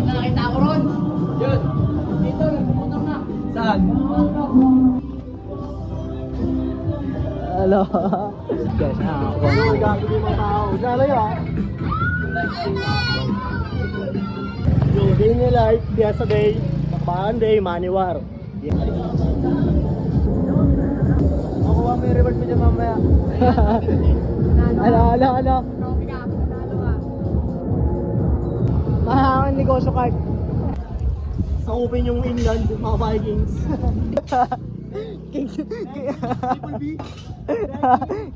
Nakita ko ron. Yun. Dito, nagpupunta na. Saan? Hello. Guys, Gagawin mga tao. Lalayo ah. Yo, day in your life, Piazza Day, Bakbakan Day, Maniwar. Makuha mo yung reward mo dyan mamaya. Ano? Mahangin negosyo card. Sakupin yung England, mga Vikings. Kings, Triple B.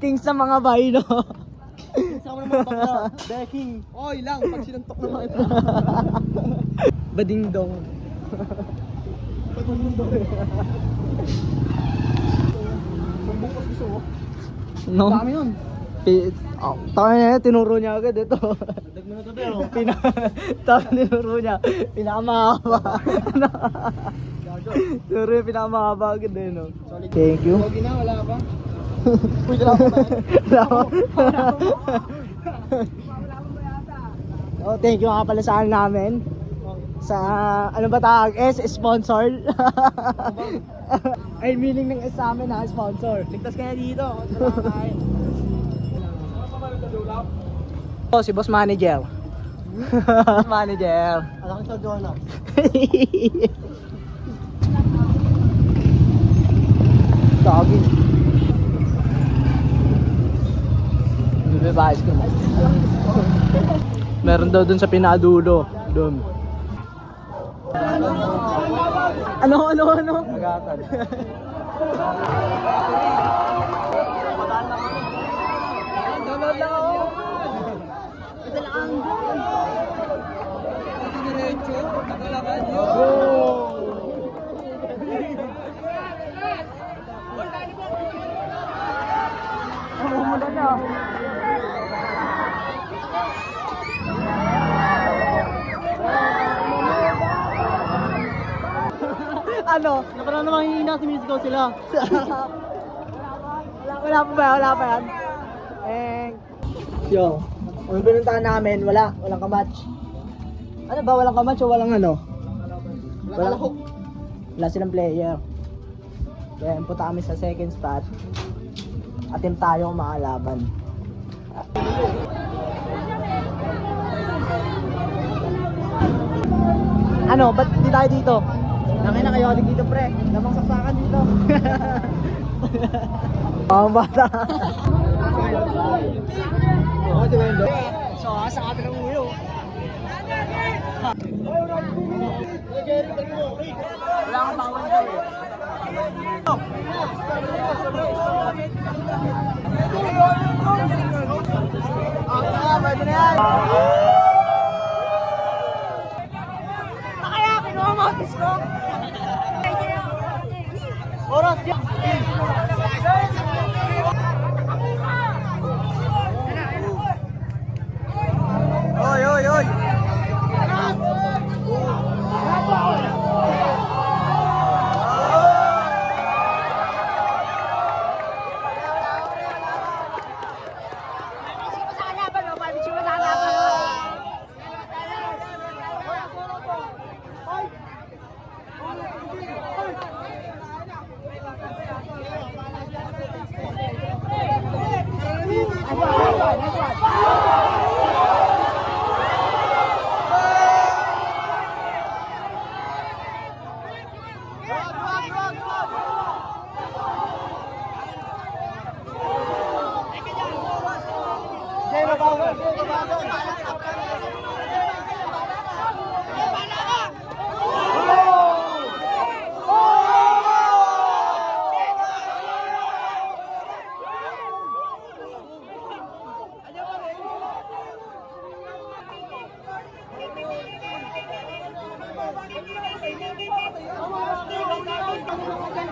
Kings sa mga bayo, no? Sama ng mga bakla. Beking. Oy lang, pag sinuntok naman ito. Badingdong. Sumbong ko gusto mo. No? Dami nun. Taka niya, tinuro niya agad ito. Dag mo na ito pero. Tinuro niya, pinakamahaba. Tinuro niya, pinakamahaba agad eh, no? Thank you. Logi na, wala pa. Uy, dala ko ba? Oh, thank you nga pala sa ano namin. Sa, ano ba tawag? Sponsor. Ay, meaning ng S sa amin ha, sponsor. Ligtas ka na dito. Oh, si boss manager. Boss manager. Alam ko sa Jonah. Doggy. Bibibais ko. Meron daw dun sa pinadulo. Dun. Ano? Agatan. Download lang ako. Ito lang. Diretso, nakalakad Muna na. Ano? Naparang namang hihina si Musical sila. Wala pa yan. Yo, ang pinuntahan namin, walang kamatch. Ano ba, walang kamatch o walang ano? Wala silang player. Kaya punta kami sa second spot. Attempt tayo kung makalaban. Ano, ba't di tayo dito? Nakay na kayo dito pre. Lamang saksakan dito. Mga bata. Oo, si Wendo. So, sa kami ng ulo. Wala kang bawal na eh. Pwede na yan. Kaya kinuha mo ang disco. Oras yan. Oy.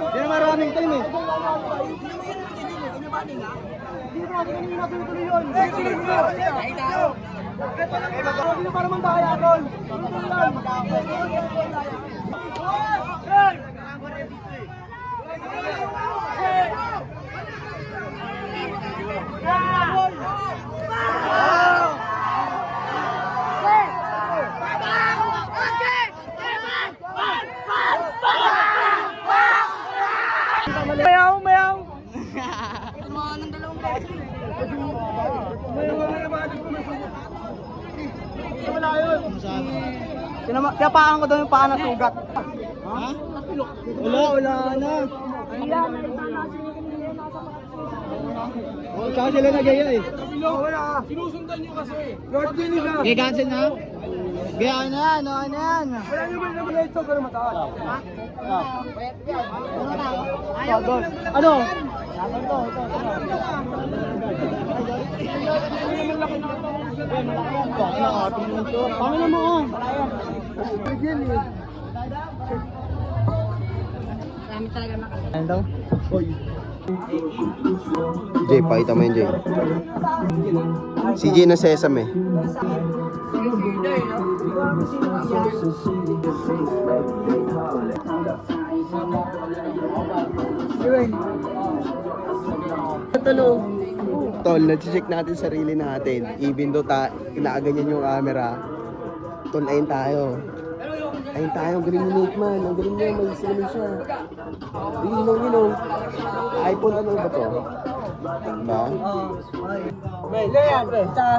Hindi na maraming time eh. Hindi para mandaya tol. Mayaw, mayaw! Kinapaan ko daw yung paa na sugat. Ha? Wala na. Oh, tsaka sila nagaya eh. Wala. Sinusundan nyo kasi. Lord Billy na. Okay, cancel na? Gaya na yan, ano yan? Wala nyo ba naman ito? Pero mataas. Ha? Ayaw mo. Ano? Pangin mo oh. Ano daw? Jay, pakita mo yun, Jay. Si Jay na sesame. Tol, nag-check natin sarili natin. Even though inaaganyan yung camera, tol, ayun tayo. Ayun tayo, ang galing ni Nate man. Ang galing niya, may sinamin siya. Ginong. iPhone ano ba to? Diba?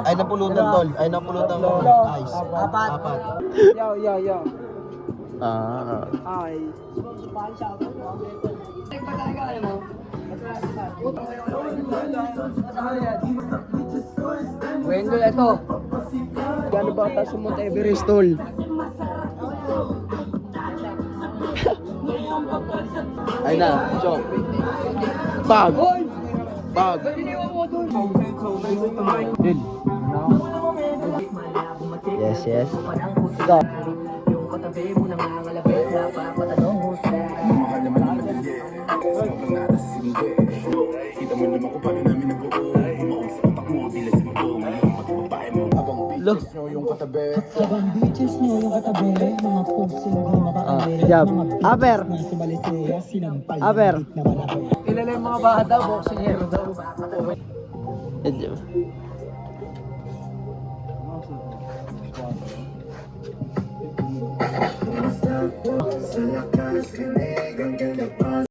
Ay napulutan, tol. Ay napulutan mo. Ice. Apat. Yo. Ah. Ay. Wendell, ito. Gano'n ba taas sa Mount Everest, tol? Ay na, chok. Bag. Dil. Yes. Go. Habang beaches nyo yung katabi, mga pusing di makakabi, Jab. mga Aper. nasa balisaya, sinampal Aper. na malaki. Kilala yung mga bata, boxing hero daw.